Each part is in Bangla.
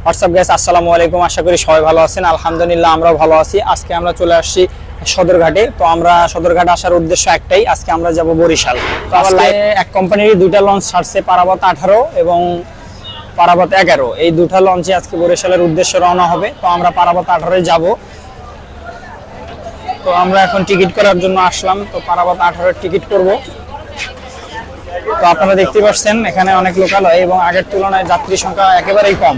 হোয়াটসঅ্যাপ গাইস, আসসালামু আলাইকুম। আশা করি সবাই ভালো আছেন। আলহামদুলিল্লাহ আমরাও ভালো আছি। আজকে আমরা চলে আসছি সদরঘাটে। তো আমরা সদরঘাট আসার উদ্দেশ্য একটাই, আজকে আমরা যাব বরিশাল। তো আমার এক কোম্পানির দুইটা লঞ্চ ছাড়ছে, পারাবত 18 এবং পারাবত 11। এই দুটা লঞ্চে আজকে বরিশালের উদ্দেশ্যে রওনা হবে। তো আমরা পারাবত 18 যাব। তো আমরা এখন টিকিট করার জন্য আসলাম। তো পারাবত 18 টিকিট করব। তো আপনারা দেখতে পাচ্ছেন এখানে অনেক লোকালয় এবং আগের তুলনায় যাত্রী সংখ্যা একেবারেই কম।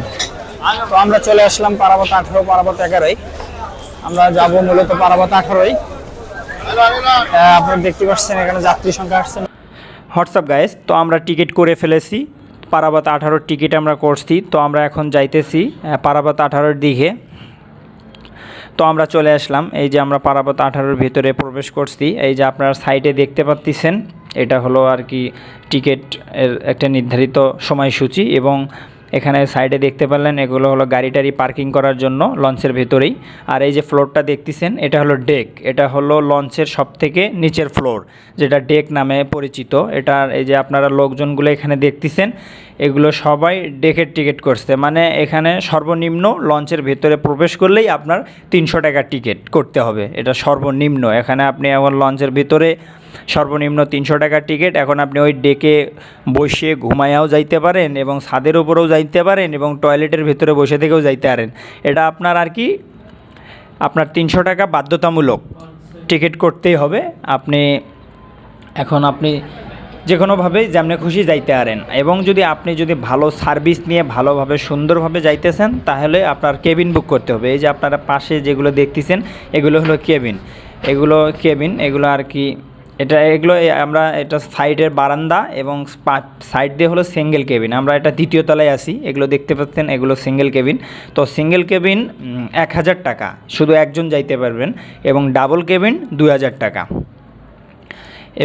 তো আমরা চলে আসলাম পারাবত 18, পারাবত 11। আমরা যাব মূলত পারাবত 18। আপনারা দেখতে পাচ্ছেন এখানে যাত্রী সংখ্যা আসছে। হোয়াটসঅ্যাপ গাইস, তো আমরা টিকিট করে ফেলেছি। পারাবত 18 টিকিট আমরা করছি। তো আমরা এখন যাইতেছি পারাবত 18 দিকে। তো আমরা চলে আসলাম, এই যে আমরা পারাবত 18 ভিতরে প্রবেশ করছি। এই যে আপনারা সাইডে দেখতে পাচ্ছেন, এটা হলো আর কি টিকিট এর একটা নির্ধারিত সময়সূচি। এবং এখানে সাইডে দেখতে পারলেন এগুলো হলো গাড়ি টাড়ি পার্কিং করার জন্য লঞ্চের ভেতরেই। আর এই যে ফ্লোরটা দেখতেছেন, এটা হলো ডেক। এটা হলো লঞ্চের সবথেকে নিচের ফ্লোর, যেটা ডেক নামে পরিচিত। এটার এই যে আপনারা লোকজনগুলো এখানে দেখতেছেন, এগুলো সবাই ডেকের টিকিট করছে। মানে এখানে সর্বনিম্ন লঞ্চের ভেতরে প্রবেশ করলেই আপনার 300 টাকা টিকিট করতে হবে। এটা সর্বনিম্ন। এখানে আপনি এখন লঞ্চের ভিতরে সর্বনিম্ন 300 টাকার টিকিট। এখন আপনি ওই ডেকে বসে ঘুমায়াও যাইতে পারেন এবং ছাদের উপরেও যাইতে পারেন এবং টয়লেটের ভিতরে বসে থেকেও যাইতে পারেন। এটা আপনার আর কি আপনার 300 টাকা বাধ্যতামূলক টিকিট করতেই হবে। আপনি যে কোনোভাবেই যেমনি খুশি যাইতে পারেন। এবং আপনি যদি ভালো সার্ভিস নিয়ে ভালোভাবে সুন্দরভাবে যাইতেছেন, তাহলে আপনার কেবিন বুক করতে হবে। এই যে আপনারা পাশে যেগুলো দেখতেছেন, এগুলো হলো কেবিন। এগুলো আর কি এগুলো আমরা এটা সাইডের বারান্দা এবং সাইড দিয়ে হলো সিঙ্গেল কেবিন। আমরা এটা দ্বিতীয় তলায় আছি। এগুলো দেখতে পাচ্ছেন, এগুলো সিঙ্গেল কেবিন। তো সিঙ্গেল কেবিন 1000 টাকা, শুধু একজন যাইতে পারবেন। এবং ডাবল কেবিন 2000 টাকা।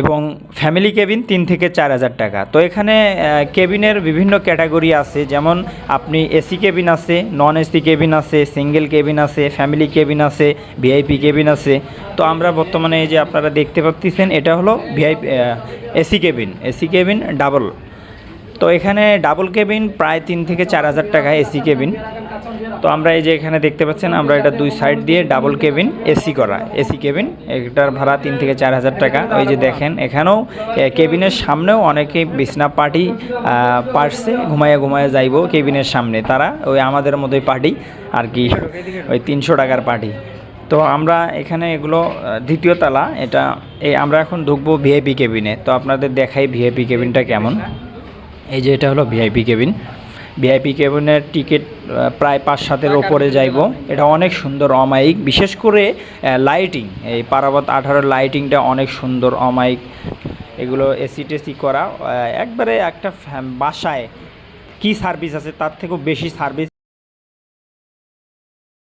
এবং ফ্যামিলি কেবিন 3 থেকে 4000 টাকা। তো এখানে কেবিনের বিভিন্ন ক্যাটাগরি আছে, যেমন আপনি এসি কেবিন আছে, নন এসি কেবিন আছে, সিঙ্গেল কেবিন আছে, ফ্যামিলি কেবিন আছে, ভিআইপি কেবিন আছে। তো আমরা বর্তমানে এই যে আপনারা দেখতে পাচ্ছেন, এটা হলো এসি কেবিন ডাবল। তো এখানে ডাবল কেবিন প্রায় 3 থেকে 4000 টাকা এসি কেবিন। তো আমরা এই যে এখানে দেখতে পাচ্ছেন, আমরা এটা দুই সাইড দিয়ে ডাবল কেবিন এসি করা এসি কেবিন। এটার ভাড়া 3 থেকে 4000 টাকা। ওই যে দেখেন, এখানেও কেবিনের সামনেও অনেকে বিছনা পার্টি পারছে, ঘুমাইয়া যাইব কেবিনের সামনে। তারা ওই আমাদের মতোই পার্টি আর কি, ওই 300 টাকার পার্টি। তো আমরা এখানে এগুলো দ্বিতীয় তলা। আমরা এখন ঢুকবো ভিআইপি কেবিনে। তো আপনাদের দেখাই ভিআইপি কেবিনটা কেমন। এই যে এটা হলো ভিআইপি কেবিন। ভিআইপি কেবিনের টিকিট প্রায় 5-7-এর ওপরে যাইব। এটা অনেক সুন্দর, অমায়িক। বিশেষ করে লাইটিং, এই পারাবত 18 লাইটিংটা অনেক সুন্দর, অমায়িক। এগুলো এসি টেসি করা, একবারে একটা বাসায় কি সার্ভিস আছে তার থেকেও বেশি সার্ভিস